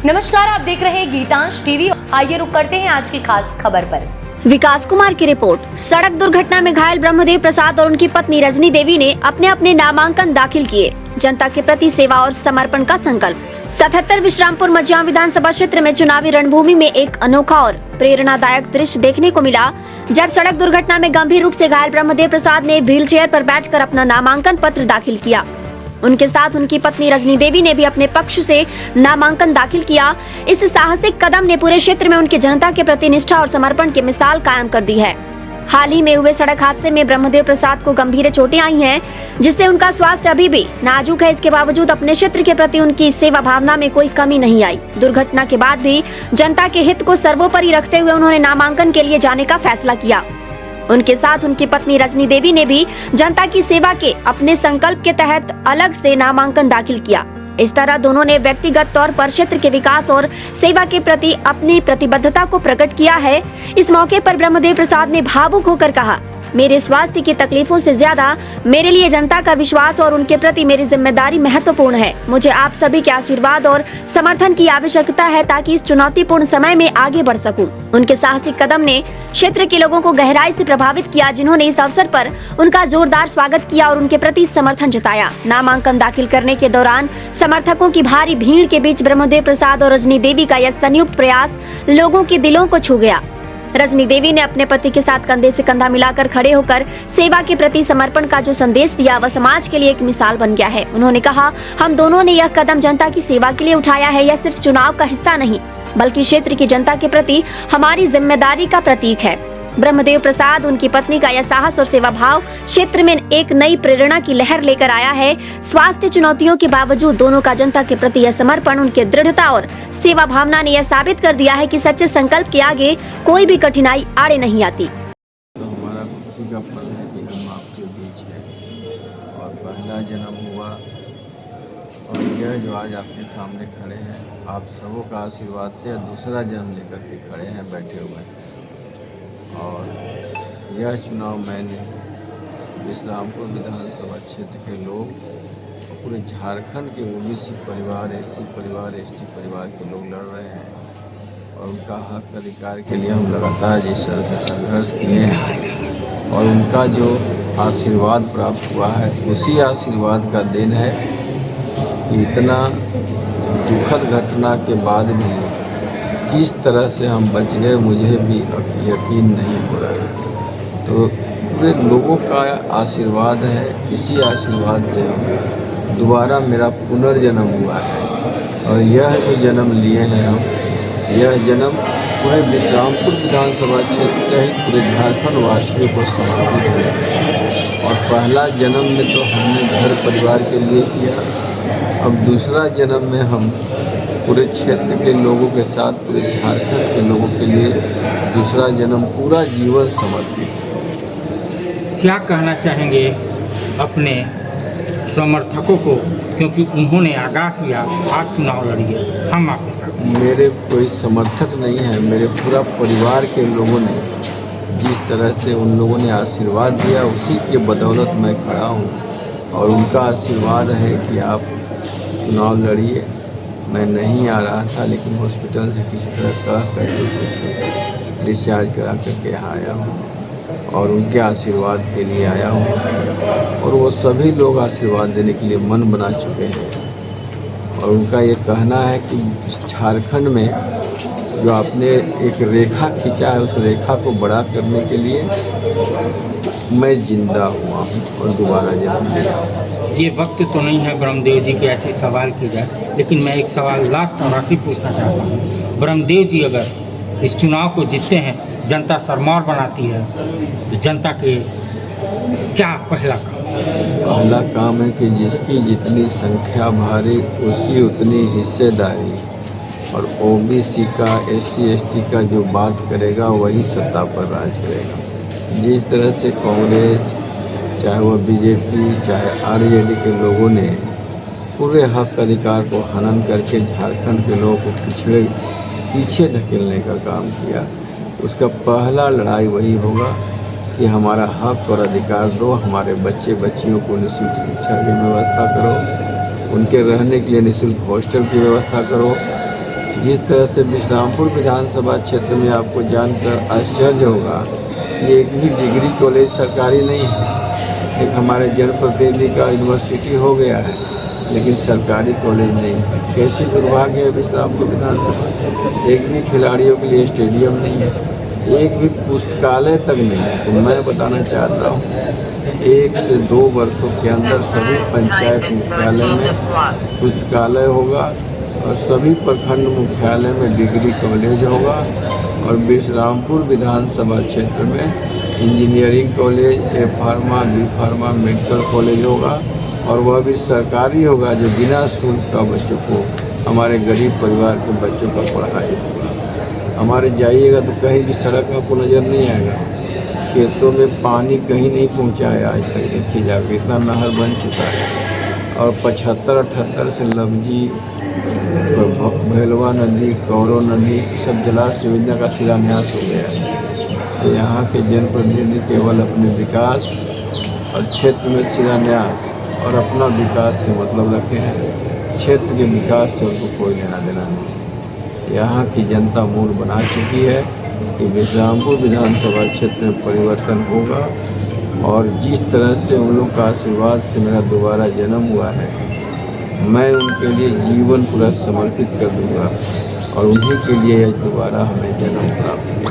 नमस्कार, आप देख रहे हैं गीतांश टीवी। आइए रुक करते हैं आज की खास खबर पर। विकास कुमार की रिपोर्ट। सड़क दुर्घटना में घायल ब्रह्मदेव प्रसाद और उनकी पत्नी रजनी देवी ने अपने अपने नामांकन दाखिल किए। जनता के प्रति सेवा और समर्पण का संकल्प। 77 विश्रामपुर मझिया विधानसभा क्षेत्र में चुनावी रणभूमि में एक अनोखा और प्रेरणादायक दृश्य देखने को मिला, जब सड़क दुर्घटना में गंभीर रूप से घायल ब्रह्मदेव प्रसाद ने व्हील चेयर पर बैठकर अपना नामांकन पत्र दाखिल किया। उनके साथ उनकी पत्नी रजनी देवी ने भी अपने पक्ष से नामांकन दाखिल किया। इस साहसिक कदम ने पूरे क्षेत्र में उनकी जनता के प्रति निष्ठा और समर्पण की मिसाल कायम कर दी है। हाल ही में हुए सड़क हादसे में ब्रह्मदेव प्रसाद को गंभीर चोटें आई हैं, जिससे उनका स्वास्थ्य अभी भी नाजुक है। इसके बावजूद अपने क्षेत्र के प्रति उनकी सेवा भावना में कोई कमी नहीं आई। दुर्घटना के बाद भी जनता के हित को सर्वोपरि रखते हुए उन्होंने नामांकन के लिए जाने का फैसला किया। उनके साथ उनकी पत्नी रजनी देवी ने भी जनता की सेवा के अपने संकल्प के तहत अलग से नामांकन दाखिल किया। इस तरह दोनों ने व्यक्तिगत तौर पर क्षेत्र के विकास और सेवा के प्रति अपनी प्रतिबद्धता को प्रकट किया है। इस मौके पर ब्रह्मदेव प्रसाद ने भावुक होकर कहा, मेरे स्वास्थ्य की तकलीफों से ज्यादा मेरे लिए जनता का विश्वास और उनके प्रति मेरी जिम्मेदारी महत्वपूर्ण है। मुझे आप सभी के आशीर्वाद और समर्थन की आवश्यकता है ताकि इस चुनौतीपूर्ण समय में आगे बढ़ सकूं। उनके साहसिक कदम ने क्षेत्र के लोगों को गहराई से प्रभावित किया, जिन्होंने इस अवसर पर उनका जोरदार स्वागत किया और उनके प्रति समर्थन जताया। नामांकन दाखिल करने के दौरान समर्थकों की भारी भीड़ के बीच ब्रह्मदेव प्रसाद और रजनी देवी का यह संयुक्त प्रयास लोगों के दिलों को छू गया। रजनी देवी ने अपने पति के साथ कंधे से कंधा मिलाकर खड़े होकर सेवा के प्रति समर्पण का जो संदेश दिया, वह समाज के लिए एक मिसाल बन गया है। उन्होंने कहा, हम दोनों ने यह कदम जनता की सेवा के लिए उठाया है। यह सिर्फ चुनाव का हिस्सा नहीं, बल्कि क्षेत्र की जनता के प्रति हमारी जिम्मेदारी का प्रतीक है। ब्रह्मदेव प्रसाद, उनकी पत्नी का यह साहस और सेवा भाव क्षेत्र में एक नई प्रेरणा की लहर लेकर आया है। स्वास्थ्य चुनौतियों के बावजूद दोनों का जनता के प्रति यह समर्पण, उनके दृढ़ता और सेवा भावना ने यह साबित कर दिया है कि सच्चे संकल्प के आगे कोई भी कठिनाई आड़े नहीं आती। तो हमारा खुशी का पल है कि हम आपके बीच हैं और पहला जन्म हुआ, और यह जो आज आपके सामने खड़े हैं, आप सबों का आशीर्वाद से दूसरा जन्म लेकर के खड़े हैं, बैठे हुए हैं। और यह चुनाव मैंने विश्रामपुर विधानसभा क्षेत्र के लोग, पूरे झारखंड के ओबीसी परिवार, एससी परिवार, एसटी परिवार के लोग लड़ रहे हैं और उनका हक अधिकार के लिए हम लगातार जिस तरह से संघर्ष किए हैं और उनका जो आशीर्वाद प्राप्त हुआ है, उसी आशीर्वाद का देन है कि इतना दुखद घटना के बाद भी किस तरह से हम बच गए, मुझे भी यकीन नहीं हो रहा है। तो पूरे लोगों का आशीर्वाद है, इसी आशीर्वाद से हम दोबारा मेरा पुनर्जन्म हुआ है। और यह जो जन्म लिए हैं हम, यह जन्म पूरे विश्रामपुर विधानसभा क्षेत्र सहित पूरे झारखंड वासियों को समर्पित है। और पहला जन्म में तो हमने घर परिवार के लिए किया, अब दूसरा जन्म में हम पूरे क्षेत्र के लोगों के साथ, पूरे झारखंड के लोगों के लिए दूसरा जन्म, पूरा जीवन समर्पित। क्या कहना चाहेंगे अपने समर्थकों को, क्योंकि उन्होंने आगाह किया आप चुनाव लड़िए, हम आपके साथ। मेरे कोई समर्थक नहीं है, मेरे पूरा परिवार के लोगों ने जिस तरह से उन लोगों ने आशीर्वाद दिया, उसी के बदौलत मैं खड़ा हूँ। और उनका आशीर्वाद है कि आप चुनाव लड़िए। मैं नहीं आ रहा था, लेकिन हॉस्पिटल से किसी तरह कह करके डिस्चार्ज करा करके यहाँ आया हूँ और उनके आशीर्वाद के लिए आया हूँ। और वो सभी लोग आशीर्वाद देने के लिए मन बना चुके हैं। और उनका ये कहना है कि झारखंड में जो आपने एक रेखा खींचा है, उस रेखा को बड़ा करने के लिए मैं जिंदा हुआ हूँ और दोबारा जन्म ले रहा हूँ। ये वक्त तो नहीं है ब्रह्मदेव जी के ऐसे सवाल की जाए, लेकिन मैं एक सवाल लास्ट और आखिरी पूछना चाहता हूँ। ब्रह्मदेव जी अगर इस चुनाव को जीतते हैं, जनता सरमौर बनाती है, तो जनता के क्या पहला काम है कि जिसकी जितनी संख्या भारी, उसकी उतनी हिस्सेदारी। और ओबीसी का, एससी एसटी का जो बात करेगा, वही सत्ता पर राज करेगा। जिस तरह से कांग्रेस, चाहे वह बीजेपी, चाहे आरजेडी के लोगों ने पूरे हक अधिकार को हनन करके झारखंड के लोगों को पीछे ढकेलने का काम किया, उसका पहला लड़ाई वही होगा कि हमारा हक और अधिकार दो, हमारे बच्चे बच्चियों को निःशुल्क शिक्षा की व्यवस्था करो, उनके रहने के लिए निःशुल्क हॉस्टल की व्यवस्था करो, जिस तरह से विश्रामपुर विधानसभा क्षेत्र में आपको जानकर आश्चर्य होगा, ये एक भी डिग्री कॉलेज सरकारी नहीं है। एक हमारे जनप्रतिनिधि का यूनिवर्सिटी हो गया है, लेकिन सरकारी कॉलेज नहीं है। कैसी दुर्भाग्य है विश्रामपुर विधानसभा। एक भी खिलाड़ियों के लिए स्टेडियम नहीं है, एक भी पुस्तकालय तक नहीं है। तो मैं बताना चाहता हूँ, 1 से 2 वर्षों के अंदर सभी पंचायत मुख्यालय में पुस्तकालय होगा और सभी प्रखंड मुख्यालय में डिग्री कॉलेज होगा और विश्रामपुर विधानसभा क्षेत्र में engineering college, A pharma, B pharma, medical college होगा और वह भी सरकारी होगा, जो बिना शुल्क का बच्चों को, हमारे गरीब परिवार के बच्चों का पढ़ाई होगा। हमारे जाइएगा तो कहीं भी सड़क आपको नज़र नहीं आएगा, खेतों में पानी कहीं नहीं पहुँचा है आज तक। देखिए जाकर इतना नहर बन चुका है और 75-78 से लवजी, भैलवा नदी, कौरो नदी, सब जलाशय योजना का शिलान्यास हो गया है। तो यहाँ के जनप्रतिनिधि केवल अपने विकास और क्षेत्र में शिलान्यास और अपना विकास से मतलब रखे हैं, क्षेत्र के विकास से उनको कोई लेना देना नहीं। यहाँ की जनता मूड बना चुकी है कि विश्रामपुर विधानसभा क्षेत्र में परिवर्तन होगा और जिस तरह से उन लोग का आशीर्वाद से मेरा दोबारा जन्म हुआ है, मैं उनके लिए जीवन पूरा समर्पित कर दूंगा और उन्हीं के लिए दोबारा हमें जन्म प्राप्त हुआ।